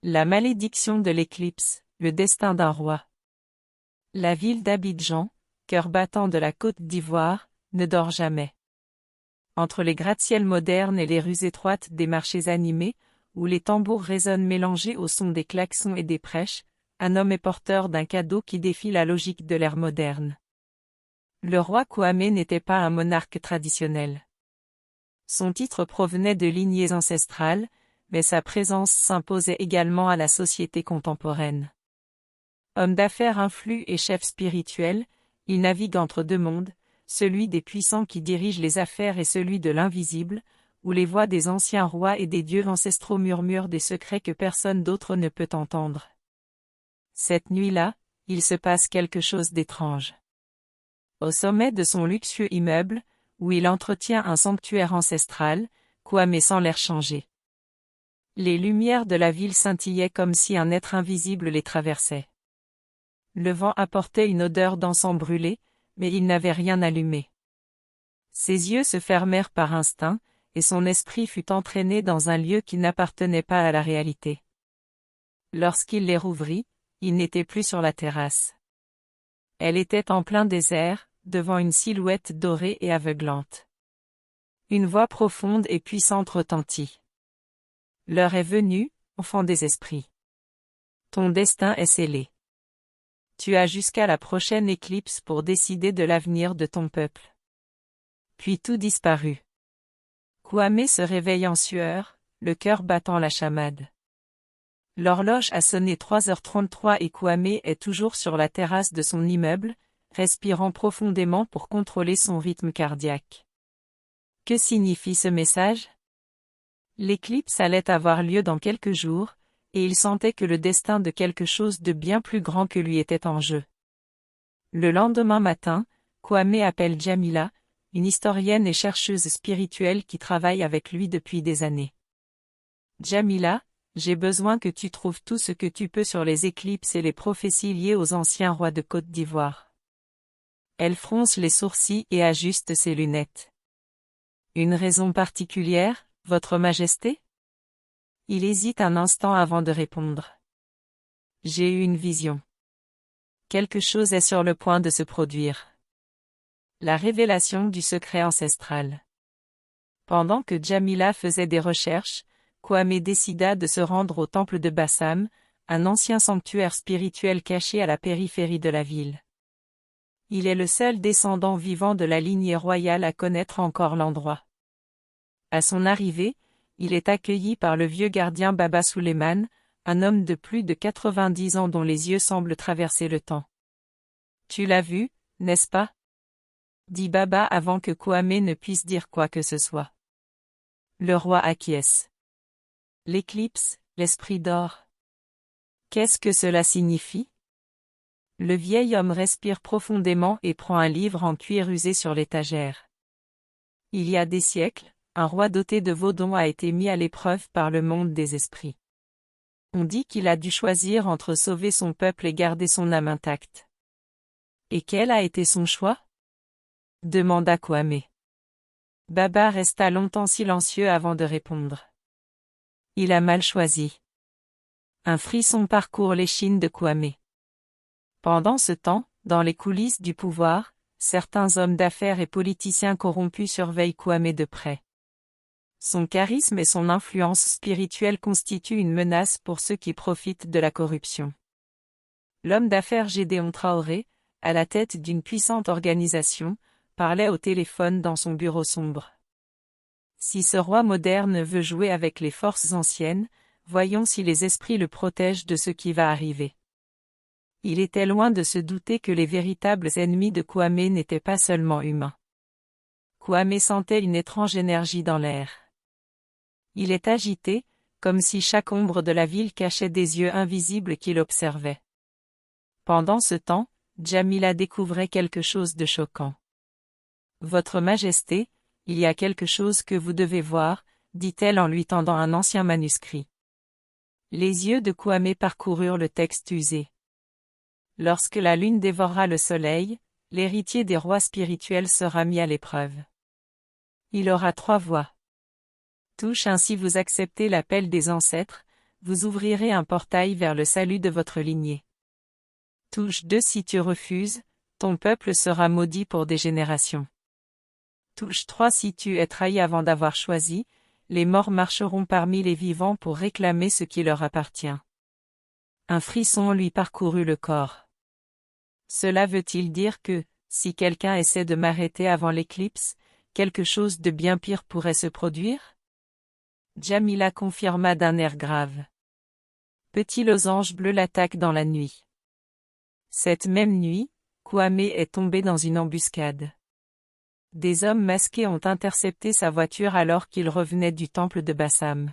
La malédiction de l'éclipse, le destin d'un roi. La ville d'Abidjan, cœur battant de la Côte d'Ivoire, ne dort jamais. Entre les gratte-ciels modernes et les rues étroites des marchés animés, où les tambours résonnent mélangés au son des klaxons et des prêches, un homme est porteur d'un cadeau qui défie la logique de l'ère moderne. Le roi Kwame n'était pas un monarque traditionnel. Son titre provenait de lignées ancestrales, mais sa présence s'imposait également à la société contemporaine. Homme d'affaires influent et chef spirituel, il navigue entre deux mondes, celui des puissants qui dirigent les affaires et celui de l'invisible, où les voix des anciens rois et des dieux ancestraux murmurent des secrets que personne d'autre ne peut entendre. Cette nuit-là, il se passe quelque chose d'étrange. Au sommet de son luxueux immeuble, où il entretient un sanctuaire ancestral, Kwame sans l'air changé. Les lumières de la ville scintillaient comme si un être invisible les traversait. Le vent apportait une odeur d'encens brûlé, mais il n'avait rien allumé. Ses yeux se fermèrent par instinct, et son esprit fut entraîné dans un lieu qui n'appartenait pas à la réalité. Lorsqu'il les rouvrit, il n'était plus sur la terrasse. Elle était en plein désert, devant une silhouette dorée et aveuglante. Une voix profonde et puissante retentit. L'heure est venue, enfant des esprits. Ton destin est scellé. Tu as jusqu'à la prochaine éclipse pour décider de l'avenir de ton peuple. Puis tout disparut. Kwame se réveille en sueur, le cœur battant la chamade. L'horloge a sonné 3h33 et Kwame est toujours sur la terrasse de son immeuble, respirant profondément pour contrôler son rythme cardiaque. Que signifie ce message? L'éclipse allait avoir lieu dans quelques jours, et il sentait que le destin de quelque chose de bien plus grand que lui était en jeu. Le lendemain matin, Kwame appelle Jamila, une historienne et chercheuse spirituelle qui travaille avec lui depuis des années. Jamila, j'ai besoin que tu trouves tout ce que tu peux sur les éclipses et les prophéties liées aux anciens rois de Côte d'Ivoire. Elle fronce les sourcils et ajuste ses lunettes. Une raison particulière, Votre Majesté? Il hésite un instant avant de répondre. J'ai eu une vision. Quelque chose est sur le point de se produire. La révélation du secret ancestral. Pendant que Jamila faisait des recherches, Kwame décida de se rendre au temple de Bassam, un ancien sanctuaire spirituel caché à la périphérie de la ville. Il est le seul descendant vivant de la lignée royale à connaître encore l'endroit. À son arrivée, il est accueilli par le vieux gardien Baba Suleiman, un homme de plus de 90 ans dont les yeux semblent traverser le temps. Tu l'as vu, n'est-ce pas? Dit Baba avant que Kwame ne puisse dire quoi que ce soit. Le roi acquiesce. L'éclipse, l'esprit d'or. Qu'est-ce que cela signifie? Le vieil homme respire profondément et prend un livre en cuir usé sur l'étagère. Il y a des siècles, un roi doté de veaux a été mis à l'épreuve par le monde des esprits. On dit qu'il a dû choisir entre sauver son peuple et garder son âme intacte. Et quel a été son choix? Demanda Kwame. Baba resta longtemps silencieux avant de répondre. Il a mal choisi. Un frisson parcourt l'échine de Kwame. Pendant ce temps, dans les coulisses du pouvoir, certains hommes d'affaires et politiciens corrompus surveillent Kwame de près. Son charisme et son influence spirituelle constituent une menace pour ceux qui profitent de la corruption. L'homme d'affaires Gédéon Traoré, à la tête d'une puissante organisation, parlait au téléphone dans son bureau sombre. Si ce roi moderne veut jouer avec les forces anciennes, voyons si les esprits le protègent de ce qui va arriver. Il était loin de se douter que les véritables ennemis de Kwame n'étaient pas seulement humains. Kwame sentait une étrange énergie dans l'air. Il est agité, comme si chaque ombre de la ville cachait des yeux invisibles qui l'observaient. Pendant ce temps, Jamila découvrait quelque chose de choquant. Votre Majesté, il y a quelque chose que vous devez voir, dit-elle en lui tendant un ancien manuscrit. Les yeux de Kwame parcoururent le texte usé. Lorsque la lune dévorera le soleil, l'héritier des rois spirituels sera mis à l'épreuve. Il aura 3 voix. Touche ainsi vous acceptez l'appel des ancêtres, vous ouvrirez un portail vers le salut de votre lignée. Touche 2 si tu refuses, ton peuple sera maudit pour des générations. Touche 3 si tu es trahi avant d'avoir choisi, les morts marcheront parmi les vivants pour réclamer ce qui leur appartient. Un frisson lui parcourut le corps. Cela veut-il dire que, si quelqu'un essaie de m'arrêter avant l'éclipse, quelque chose de bien pire pourrait se produire? Djamila confirma d'un air grave. Petit losange bleu l'attaque dans la nuit. Cette même nuit, Kwame est tombé dans une embuscade. Des hommes masqués ont intercepté sa voiture alors qu'il revenait du temple de Bassam.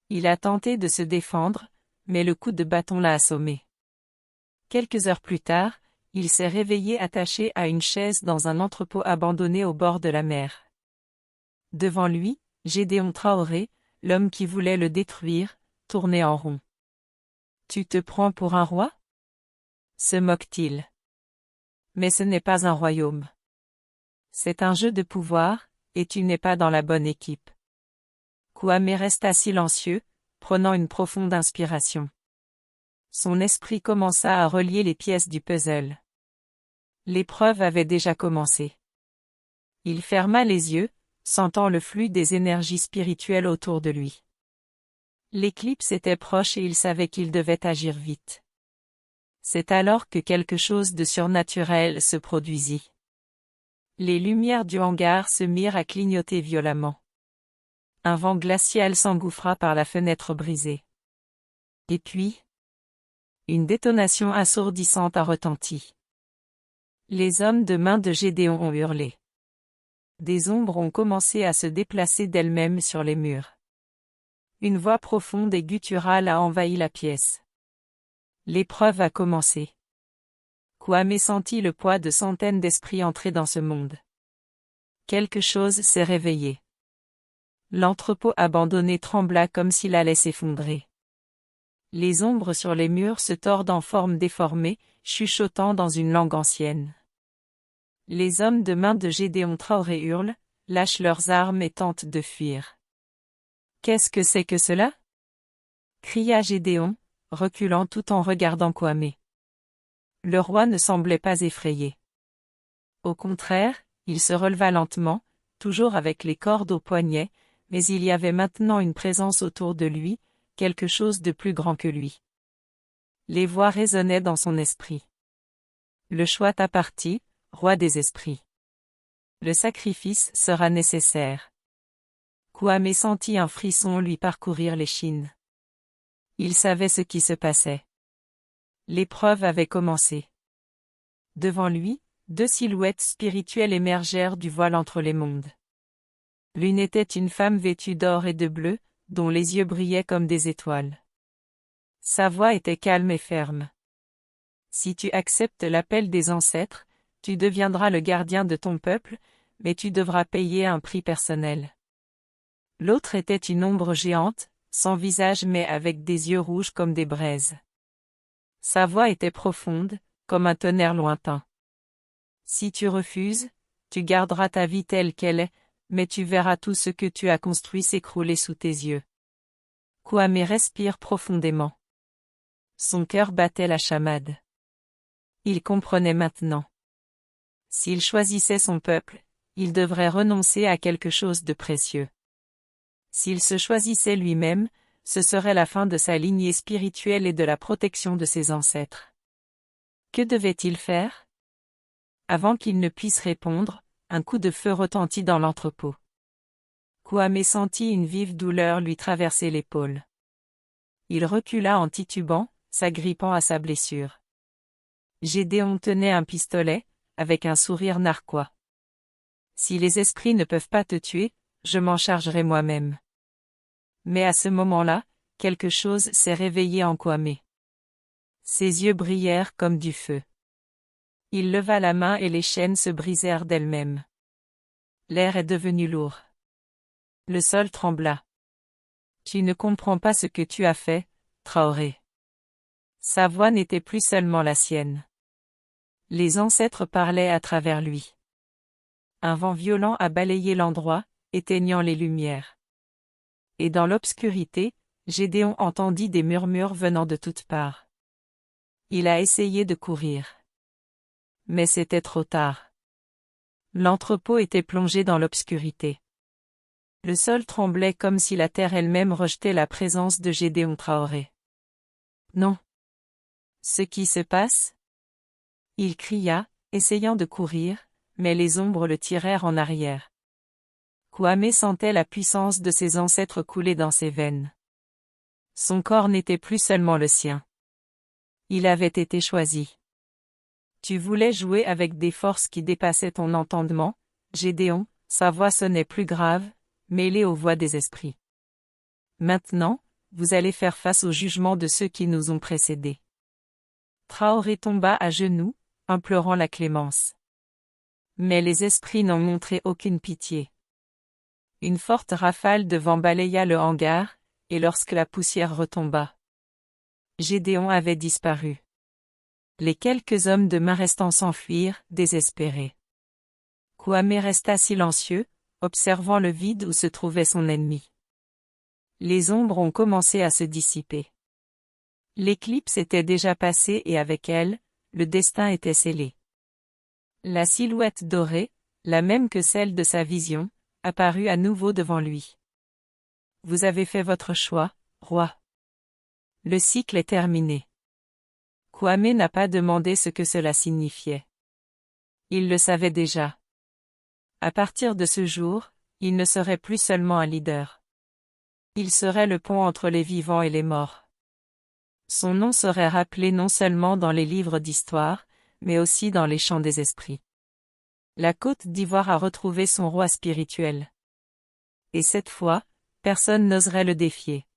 Il a tenté de se défendre, mais le coup de bâton l'a assommé. Quelques heures plus tard, il s'est réveillé attaché à une chaise dans un entrepôt abandonné au bord de la mer. Devant lui, Gédéon Traoré, l'homme qui voulait le détruire, tournait en rond. « Tu te prends pour un roi ?» se moque-t-il. Mais ce n'est pas un royaume. C'est un jeu de pouvoir, et tu n'es pas dans la bonne équipe. Kwame resta silencieux, prenant une profonde inspiration. Son esprit commença à relier les pièces du puzzle. L'épreuve avait déjà commencé. Il ferma les yeux, sentant le flux des énergies spirituelles autour de lui. L'éclipse était proche et il savait qu'il devait agir vite. C'est alors que quelque chose de surnaturel se produisit. Les lumières du hangar se mirent à clignoter violemment. Un vent glacial s'engouffra par la fenêtre brisée. Et puis, une détonation assourdissante a retenti. Les hommes de main de Gédéon ont hurlé. Des ombres ont commencé à se déplacer d'elles-mêmes sur les murs. Une voix profonde et gutturale a envahi la pièce. L'épreuve a commencé. Kwame sentit le poids de centaines d'esprits entrer dans ce monde. Quelque chose s'est réveillé. L'entrepôt abandonné trembla comme s'il allait s'effondrer. Les ombres sur les murs se tordent en forme déformée, chuchotant dans une langue ancienne. Les hommes de main de Gédéon Traoré hurlent, lâchent leurs armes et tentent de fuir. « Qu'est-ce que c'est que cela ?» cria Gédéon, reculant tout en regardant Kwame. Le roi ne semblait pas effrayé. Au contraire, il se releva lentement, toujours avec les cordes aux poignets, mais il y avait maintenant une présence autour de lui, quelque chose de plus grand que lui. Les voix résonnaient dans son esprit. Le choix t'appartient, roi des esprits. Le sacrifice sera nécessaire. Kwame sentit un frisson lui parcourir l'échine. Il savait ce qui se passait. L'épreuve avait commencé. Devant lui, 2 silhouettes spirituelles émergèrent du voile entre les mondes. L'une était une femme vêtue d'or et de bleu, dont les yeux brillaient comme des étoiles. Sa voix était calme et ferme. Si tu acceptes l'appel des ancêtres, tu deviendras le gardien de ton peuple, mais tu devras payer un prix personnel. L'autre était une ombre géante, sans visage mais avec des yeux rouges comme des braises. Sa voix était profonde, comme un tonnerre lointain. Si tu refuses, tu garderas ta vie telle qu'elle est, mais tu verras tout ce que tu as construit s'écrouler sous tes yeux. Kwame respire profondément. Son cœur battait la chamade. Il comprenait maintenant. S'il choisissait son peuple, il devrait renoncer à quelque chose de précieux. S'il se choisissait lui-même, ce serait la fin de sa lignée spirituelle et de la protection de ses ancêtres. Que devait-il faire? Avant qu'il ne puisse répondre, un coup de feu retentit dans l'entrepôt. Kwame sentit une vive douleur lui traverser l'épaule. Il recula en titubant, s'agrippant à sa blessure. Gédéon tenait un pistolet, avec un sourire narquois. Si les esprits ne peuvent pas te tuer, je m'en chargerai moi-même. Mais à ce moment-là, quelque chose s'est réveillé en Kwame. Ses yeux brillèrent comme du feu. Il leva la main et les chaînes se brisèrent d'elles-mêmes. L'air est devenu lourd. Le sol trembla. Tu ne comprends pas ce que tu as fait, Traoré. Sa voix n'était plus seulement la sienne. Les ancêtres parlaient à travers lui. Un vent violent a balayé l'endroit, éteignant les lumières. Et dans l'obscurité, Gédéon entendit des murmures venant de toutes parts. Il a essayé de courir. Mais c'était trop tard. L'entrepôt était plongé dans l'obscurité. Le sol tremblait comme si la terre elle-même rejetait la présence de Gédéon Traoré. Non. Ce qui se passe? Il cria, essayant de courir, mais les ombres le tirèrent en arrière. Kwame sentait la puissance de ses ancêtres couler dans ses veines. Son corps n'était plus seulement le sien. Il avait été choisi. Tu voulais jouer avec des forces qui dépassaient ton entendement, Gédéon, sa voix sonnait plus grave, mêlée aux voix des esprits. Maintenant, vous allez faire face au jugement de ceux qui nous ont précédés. Traoré tomba à genoux, implorant la clémence. Mais les esprits n'en montraient aucune pitié. Une forte rafale de vent balaya le hangar, et lorsque la poussière retomba, Gédéon avait disparu. Les quelques hommes de main restants s'enfuirent, désespérés. Kwame resta silencieux, observant le vide où se trouvait son ennemi. Les ombres ont commencé à se dissiper. L'éclipse était déjà passée et avec elle, le destin était scellé. La silhouette dorée, la même que celle de sa vision, apparut à nouveau devant lui. Vous avez fait votre choix, roi. Le cycle est terminé. Kwame n'a pas demandé ce que cela signifiait. Il le savait déjà. À partir de ce jour, il ne serait plus seulement un leader. Il serait le pont entre les vivants et les morts. Son nom serait rappelé non seulement dans les livres d'histoire, mais aussi dans les chants des esprits. La Côte d'Ivoire a retrouvé son roi spirituel. Et cette fois, personne n'oserait le défier.